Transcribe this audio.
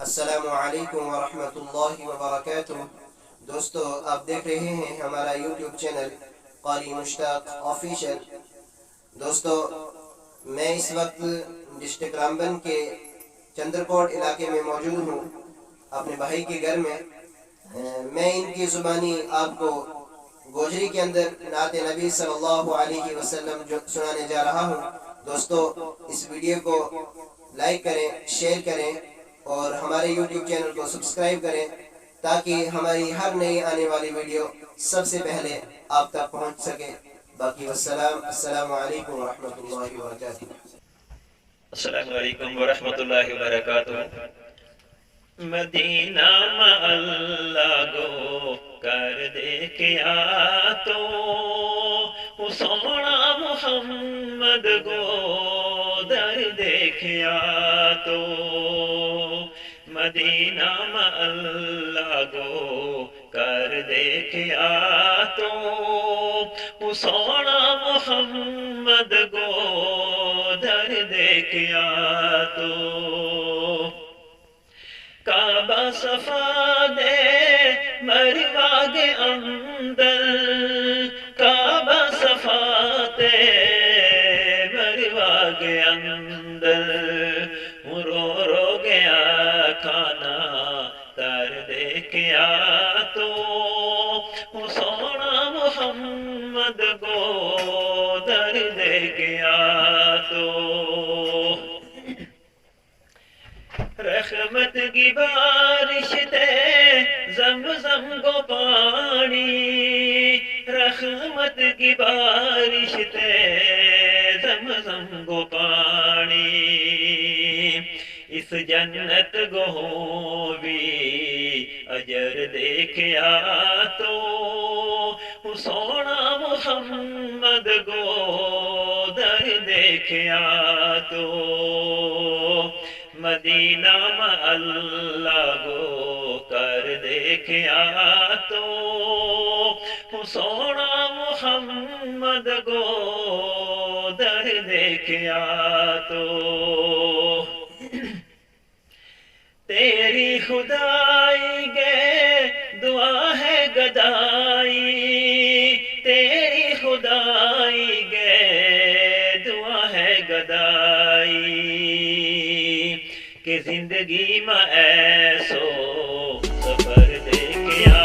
السلام علیکم ورحمۃ اللہ وبرکاتہ۔ دوستو، آپ دیکھ رہے ہیں ہمارا یوٹیوب چینل قاری مشتاق آفیشل۔ دوستو، میں اس وقت ڈسٹرکٹ رامبن کے چندرکوٹ علاقے میں موجود ہوں، اپنے بھائی کے گھر میں۔ میں ان کی زبانی آپ کو گوجری کے اندر نعت نبی صلی اللہ علیہ وسلم جو سنانے جا رہا ہوں۔ دوستو، اس ویڈیو کو لائک کریں، شیئر کریں اور ہمارے یوٹیوب چینل کو سبسکرائب کریں تاکہ ہماری ہر نئی آنے والی ویڈیو سب سے پہلے آپ تک پہنچ سکے۔ باقی السلام علیکم ورحمۃ اللہ وبرکاتہ۔ السلام علیکم ورحمۃ اللہ وبرکاتہ۔ مدینہ میں اللہ گو کر دیکھیا تو سونا محمد گو در دیکھیا تو مدینہ میں اللہ گو کر دیکھیا تو سونا محمد گو در دیکھیا تو کعبہ صفا دے مروا کے اندر، کعبہ صفا دے مروا کے اندر، رو رو گیا کھانا تر دیکھیا تو سونا محمد کو در دیکھیا تو رحمت کی بارش تے زمزم کو پانی، رحمت کی بارش تے زمزم کو پانی، اس جنت کو بھی اجر دیکھیا تو سونا محمد کو در دیکھیا تو مدینہ میں اللہ گو کر دیکھیا تو سونا محمد گو در دیکھیا تو تیری خدائی گے دعا ہے گدائی، تیری خدائی گے دعا ہے گدائی کہ زندگی میں ایسو سفر دیکھیا